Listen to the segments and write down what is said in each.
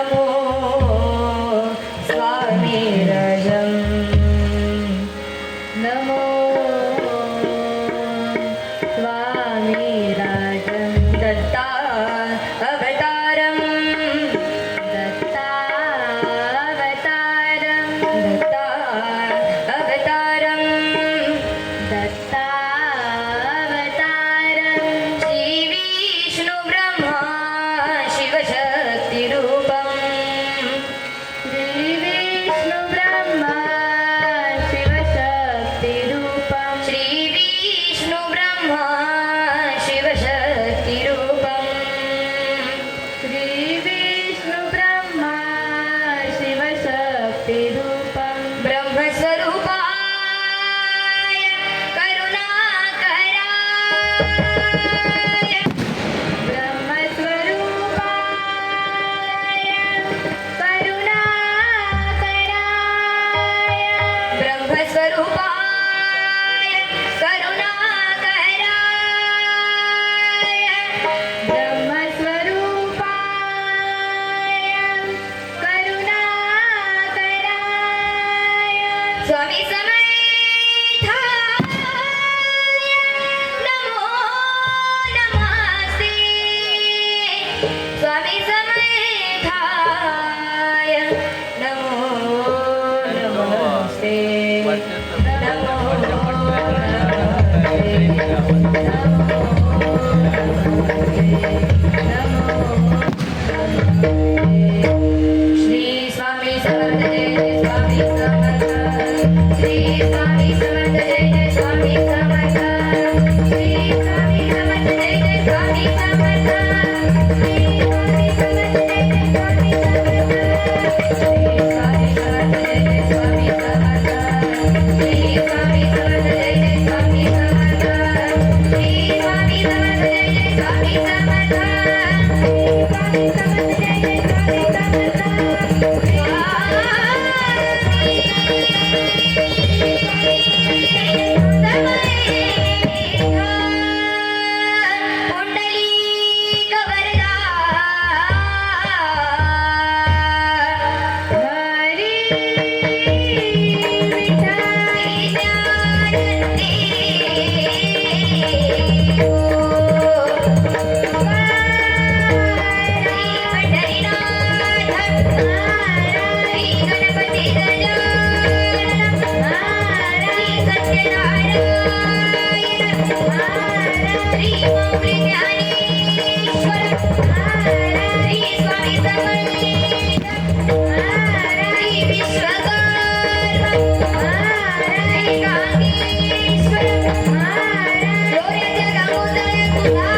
नमो स्वामीरजं नमो स्वामीराजं दत्ता अवतारं दत्ता अवतारं दत्ता अवतारं दत्ता अवतारं श्री विष्णु ब्रह्मा शिवशक्तिरूपं श्री विष्णु ब्रह्मा शिवशक्तिरूपं श्री विष्णु ब्रह्मा शिवशक्तिरूपं श्री विष्णु ब्रह्मा शिवशक्तिरूपं ब्रह्मस्वरूपाय करुणाकराय ब्रह्मस्वरूपाय करुणाकराय ब्रह्मस्वरूपाय करुणाकराय ब्रह्मस्वरूपाय करुणाकराय स्वामी समर्थाय नमो नमस्ते स्वामी समर्थाय नमो नमस्ते नमो श्री स्वामी समर्थ जय जय स्वामी समर्थ श्री स्वामी समर्थ जय जय स्वामी समर्थ श्री स्वामी समर्थ जय जय स्वामी समर्थ श्री स्वामी समर्थ जय जय स्वामी समर्थ श्री स्वामी समर्थ जय जय स्वामी समर्थ श्री स्वामी समर्थ जय जय स्वामी समर्थ श्री स्वामी समर्थ जय जय स्वामी समर्थ श्री स्वामी समर्थ जय जय पुंडलीक वरदा हरी विठ्ठल ज्ञानंदी हरी गणपती गजानन हरी सत्यनारायण हरी मौली ज्ञानेश्वर हरी स्वामी समर्थ हरी विश्वकर्मा हरी कांगेश्वर हरी जगमुदय तुला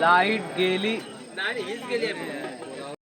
लाईट गेली नाही, हीच गेली आहे.